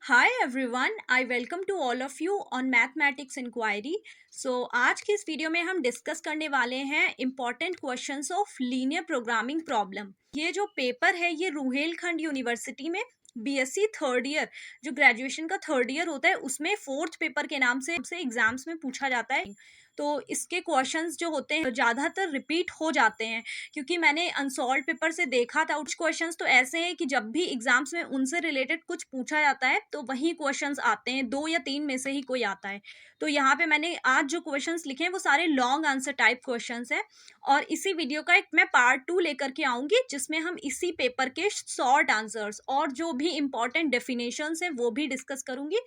Hi everyone, I welcome to all of you on mathematics inquiry. So आज की इस video में हम डिस्कस करने वाले हैं important questions of linear programming problem. ये जो पेपर है ये रुहेलखंड यूनिवर्सिटी में बीएससी थर्ड ईयर, जो ग्रेजुएशन का थर्ड ईयर होता है, उसमें फोर्थ पेपर के नाम से एग्जाम्स में पूछा जाता है। तो इसके क्वेश्चंस जो होते हैं ज़्यादातर रिपीट हो जाते हैं, क्योंकि मैंने अनसॉल्व पेपर से देखा था। कुछ क्वेश्चंस तो ऐसे हैं कि जब भी एग्जाम्स में उनसे रिलेटेड कुछ पूछा जाता है तो वही क्वेश्चंस आते हैं, 2 या 3 में से ही कोई आता है। तो यहाँ पे मैंने आज जो क्वेश्चंस लिखे हैं वो सारे लॉन्ग आंसर टाइप क्वेश्चंस हैं, और इसी वीडियो का एक मैं पार्ट 2 लेकर के आऊँगी, जिसमें हम इसी पेपर के शॉर्ट आंसर्स और जो भी इंपॉर्टेंट डेफिनेशंस हैं वो भी डिस्कस करूँगी,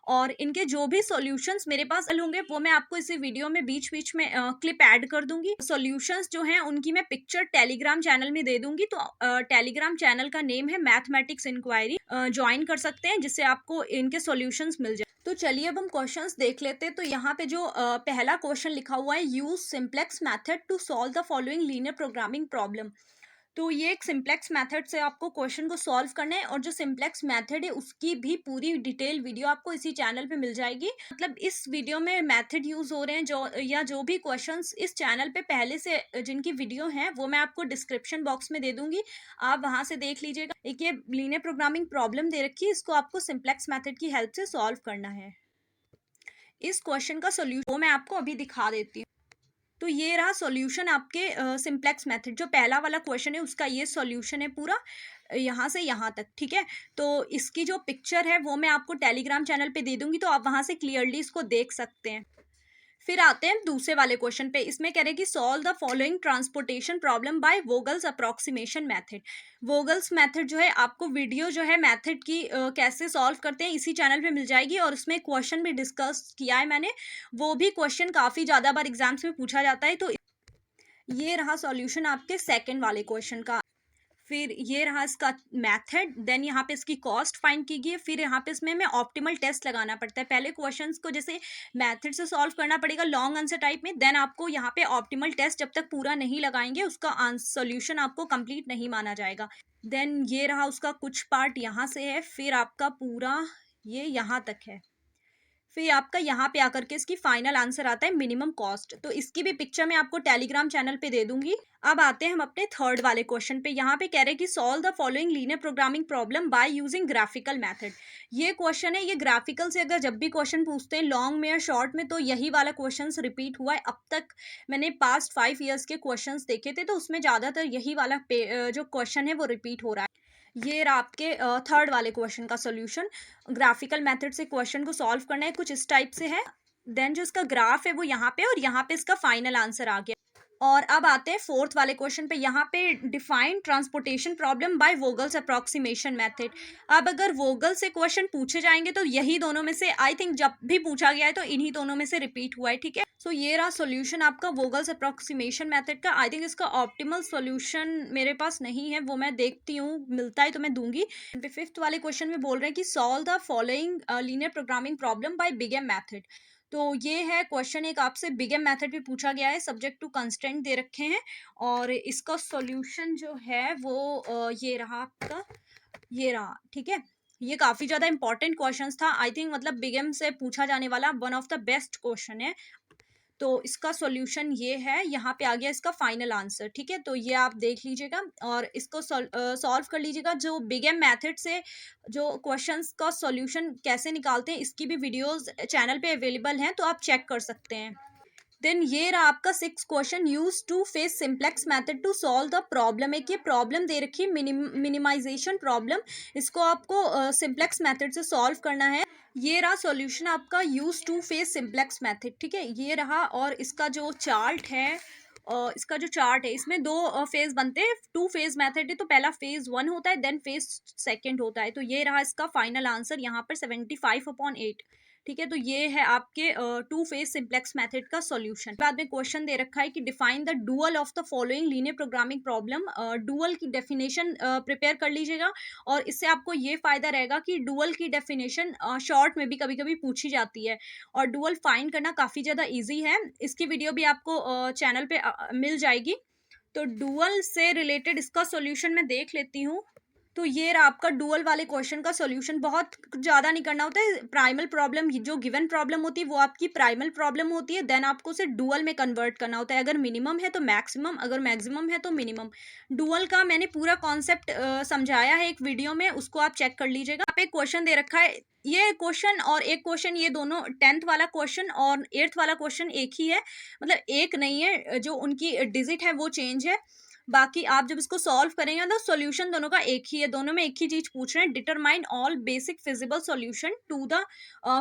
और इनके जो भी सॉल्यूशंस मेरे पास होंगे वो मैं आपको इसी वीडियो में बीच बीच में क्लिप ऐड कर दूंगी। सॉल्यूशंस जो हैं उनकी मैं पिक्चर टेलीग्राम चैनल में दे दूंगी, तो टेलीग्राम चैनल का नेम है मैथमेटिक्स इंक्वायरी। ज्वाइन कर सकते हैं, जिससे आपको इनके सॉल्यूशंस मिल जाए। तो चलिए अब हम क्वेश्चंस देख लेते हैं। तो यहाँ पे जो पहला क्वेश्चन लिखा हुआ है, use simplex method to solve the following linear programming problem. तो ये एक सिंप्लेक्स मेथड से आपको क्वेश्चन को सॉल्व करना है, और जो सिंप्लेक्स मेथड है उसकी भी पूरी डिटेल वीडियो आपको इसी चैनल पे मिल जाएगी। मतलब इस वीडियो में मेथड यूज हो रहे हैं जो भी क्वेश्चंस इस चैनल पे पहले से जिनकी वीडियो है वो मैं आपको डिस्क्रिप्शन बॉक्स में दे दूंगी, आप वहां से देख लीजिएगा। एक ये लीनियर प्रोग्रामिंग प्रॉब्लम दे रखी है, इसको आपको सिंप्लेक्स मेथड की हेल्प से सॉल्व करना है। इस क्वेश्चन का सोल्यूशन वो मैं आपको अभी दिखा देती हूँ। तो ये रहा सॉल्यूशन आपके सिंप्लेक्स मेथड। जो पहला वाला क्वेश्चन है उसका ये सॉल्यूशन है पूरा, यहाँ से यहाँ तक। ठीक है, तो इसकी जो पिक्चर है वो मैं आपको टेलीग्राम चैनल पे दे दूंगी, तो आप वहां से क्लियरली इसको देख सकते हैं। फिर आते हैं दूसरे वाले क्वेश्चन पे। इसमें कह रहे हैं कि solve the following transportation problem by Vogel's approximation method. Vogel's method जो है, आपको वीडियो जो है मेथड की कैसे सॉल्व करते हैं इसी चैनल पे मिल जाएगी, और उसमें क्वेश्चन भी डिस्कस किया है मैंने। वो भी क्वेश्चन काफ़ी ज़्यादा बार एग्जाम्स में पूछा जाता है। तो ये रहा सॉल्यूशन आपके सेकंड वाले क्वेश्चन का। फिर ये रहा इसका मेथड, देन यहाँ पे इसकी कॉस्ट फाइंड कीजिए। फिर यहाँ पे इसमें हमें ऑप्टिमल टेस्ट लगाना पड़ता है। पहले क्वेश्चंस को जैसे मेथड से सॉल्व करना पड़ेगा लॉन्ग आंसर टाइप में, देन आपको यहाँ पे ऑप्टिमल टेस्ट जब तक पूरा नहीं लगाएंगे उसका सॉल्यूशन आपको कंप्लीट नहीं माना जाएगा। देन ये रहा उसका कुछ पार्ट यहाँ से है, फिर आपका पूरा ये यहाँ तक है। फिर आपका यहाँ पे आकर के इसकी फाइनल आंसर आता है मिनिमम कॉस्ट। तो इसकी भी पिक्चर मैं आपको टेलीग्राम चैनल पे दे दूंगी। अब आते हैं हम अपने थर्ड वाले क्वेश्चन पे। यहाँ पे कह रहे हैं कि solve the following linear programming problem by using graphical method. ये क्वेश्चन है, ये ग्राफिकल से अगर जब भी क्वेश्चन पूछते हैं लॉन्ग में या शॉर्ट में, तो यही वाला क्वेश्चन रिपीट हुआ है। अब तक मैंने पास्ट 5 ईयर्स के क्वेश्चन देखे थे, तो उसमें ज़्यादातर यही वाला जो क्वेश्चन है वो रिपीट हो रहा है। ये रहा आपके थर्ड वाले क्वेश्चन का सॉल्यूशन। ग्राफिकल मेथड से क्वेश्चन को सॉल्व करना है, कुछ इस टाइप से है। देन जो इसका ग्राफ है वो यहाँ पे, और यहाँ पे इसका फाइनल आंसर आ गया। और अब आते हैं फोर्थ वाले क्वेश्चन पे। यहाँ पे define transportation problem by Vogel's approximation method. अब अगर वोगल से क्वेश्चन पूछे जाएंगे तो यही दोनों में से, आई थिंक जब भी पूछा गया है तो इन्हीं दोनों में से रिपीट हुआ है। ठीक है, सो ये रहा सॉल्यूशन आपका वोगल्स अप्रोक्सीमेशन मेथड का। आई थिंक इसका ऑप्टिमल सॉल्यूशन मेरे पास नहीं है, वो मैं देखती हूँ, मिलता है तो मैं दूंगी। फिफ्थ वाले क्वेश्चन में बोल रहे हैं कि solve the following linear programming problem by big M method. तो ये है क्वेश्चन, एक आपसे बिग एम मेथड भी पूछा गया है, सब्जेक्ट टू कंस्ट्रेंट दे रखे हैं, और इसका सॉल्यूशन जो है वो ये रहा आपका, ये रहा। ठीक है, ये काफ़ी ज़्यादा इंपॉर्टेंट क्वेश्चंस था, आई थिंक मतलब बिग एम से पूछा जाने वाला one of the best question है। तो इसका सॉल्यूशन ये है, यहाँ पे आ गया इसका फाइनल आंसर। ठीक है, तो ये आप देख लीजिएगा और इसको सॉल्व कर लीजिएगा। जो बिग एम मेथड से जो क्वेश्चंस का सॉल्यूशन कैसे निकालते हैं इसकी भी वीडियोस चैनल पे अवेलेबल हैं, तो आप चेक कर सकते हैं। देन ये रहा आपका six question, use two phase simplex method to solve the problem. एक ये प्रॉब्लम दे रखी है मिनिमाइजेशन प्रॉब्लम, इसको आपको सिंप्लेक्स मेथड से सॉल्व करना है। ये रहा सॉल्यूशन आपका, use two phase simplex method. ठीक है, ये रहा, और इसका जो चार्ट है, इसका जो चार्ट है इसमें दो फेज बनते हैं। टू फेज मेथड है, तो पहला फेज 1 होता है, देन फेज सेकंड होता है। तो ये रहा इसका फाइनल आंसर यहाँ पर 75/8। ठीक है, तो ये है आपके टू फेज सिंप्लेक्स मेथड का सॉल्यूशन। बाद में क्वेश्चन दे रखा है कि define the dual of the following linear programming problem. Dual की डेफिनेशन प्रिपेयर कर लीजिएगा, और इससे आपको ये फायदा रहेगा कि डुअल की डेफिनेशन शॉर्ट में भी कभी कभी पूछी जाती है, और डुअल फाइंड करना काफ़ी ज़्यादा ईजी है। इसकी वीडियो भी आपको चैनल पे मिल जाएगी। तो डुअल से रिलेटेड इसका सॉल्यूशन मैं देख लेती हूँ। तो ये रहा आपका डुअल वाले क्वेश्चन का सॉल्यूशन। बहुत ज़्यादा नहीं करना होता है। प्राइमल प्रॉब्लम, जो गिवन प्रॉब्लम होती है वो आपकी प्राइमल प्रॉब्लम होती है, देन आपको उसे डुअल में कन्वर्ट करना होता है। अगर मिनिमम है तो मैक्सिमम, अगर मैक्सिमम है तो मिनिमम। डुअल का मैंने पूरा कॉन्सेप्ट समझाया है एक वीडियो में, उसको आप चेक कर लीजिएगा। आप एक क्वेश्चन दे रखा है, ये क्वेश्चन और एक क्वेश्चन, ये दोनों 10th वाला क्वेश्चन और 8th वाला क्वेश्चन एक ही है, मतलब एक नहीं है, जो उनकी डिजिट है वो चेंज है। बाकी आप जब इसको सॉल्व करेंगे तो सॉल्यूशन दोनों का एक ही है, दोनों में एक ही चीज पूछ रहे हैं। Determine all basic feasible solution to the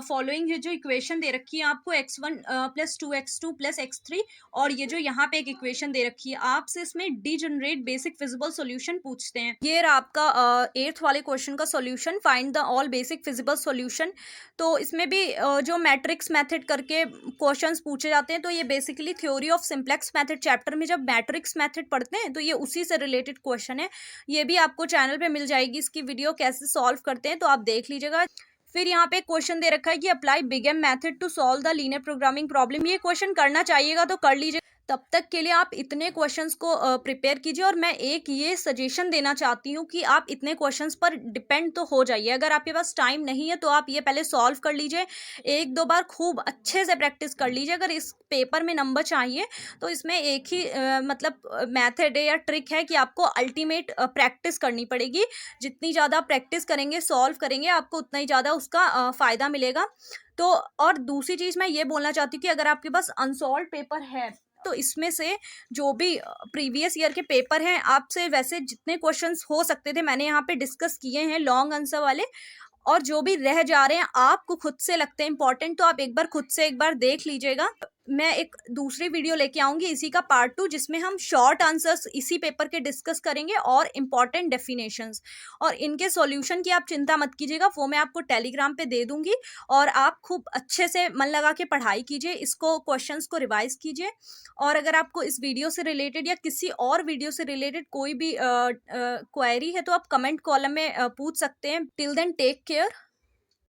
following. ये जो इक्वेशन दे रखी है आपको x1 + 2x2 + x3, और ये जो यहाँ पे एक इक्वेशन दे रखी है, आपसे इसमें डीजनरेट बेसिक फिजिबल सॉल्यूशन पूछते हैं। ये रहा आपका 8th वाले क्वेश्चन का solution, find the all basic feasible solution. तो इसमें भी जो मैट्रिक्स मेथड करके क्वेश्चंस पूछे जाते हैं, तो ये basically theory of simplex method chapter में जब मैट्रिक्स मेथड पढ़ते हैं तो ये उसी से रिलेटेड क्वेश्चन है। ये भी आपको चैनल पे मिल जाएगी इसकी वीडियो, कैसे सॉल्व करते हैं, तो आप देख लीजिएगा। फिर यहाँ पे क्वेश्चन दे रखा है कि apply big M method to solve the linear programming problem. ये क्वेश्चन करना चाहिएगा तो कर लीजिए। तब तक के लिए आप इतने क्वेश्चंस को प्रिपेयर कीजिए, और मैं एक ये सजेशन देना चाहती हूँ कि आप इतने क्वेश्चंस पर डिपेंड तो हो जाइए। अगर आपके पास टाइम नहीं है तो आप ये पहले सॉल्व कर लीजिए, एक दो बार खूब अच्छे से प्रैक्टिस कर लीजिए। अगर इस पेपर में नंबर चाहिए तो इसमें एक ही मतलब मेथड है या ट्रिक है कि आपको अल्टीमेट प्रैक्टिस करनी पड़ेगी। जितनी ज़्यादा प्रैक्टिस करेंगे, सॉल्व करेंगे, आपको उतना ही ज़्यादा उसका फ़ायदा मिलेगा। तो और दूसरी चीज़ मैं ये बोलना चाहती हूँ कि अगर आपके पास अनसॉल्व पेपर है तो इसमें से जो भी प्रीवियस ईयर के पेपर हैं, आपसे वैसे जितने क्वेश्चंस हो सकते थे मैंने यहाँ पे डिस्कस किए हैं लॉन्ग आंसर वाले, और जो भी रह जा रहे हैं आपको खुद से लगते हैं इंपॉर्टेंट, तो आप एक बार खुद से एक बार देख लीजिएगा। मैं एक दूसरी वीडियो लेके आऊंगी इसी का पार्ट 2, जिसमें हम शॉर्ट आंसर्स इसी पेपर के डिस्कस करेंगे और इम्पॉर्टेंट डेफिनेशंस, और इनके सॉल्यूशन की आप चिंता मत कीजिएगा, वो मैं आपको टेलीग्राम पे दे दूंगी। और आप खूब अच्छे से मन लगा के पढ़ाई कीजिए, इसको क्वेश्चंस को रिवाइज कीजिए। और अगर आपको इस वीडियो से रिलेटेड या किसी और वीडियो से रिलेटेड कोई भी क्वेरी है तो आप कमेंट कॉलम में पूछ सकते हैं। Till then take care.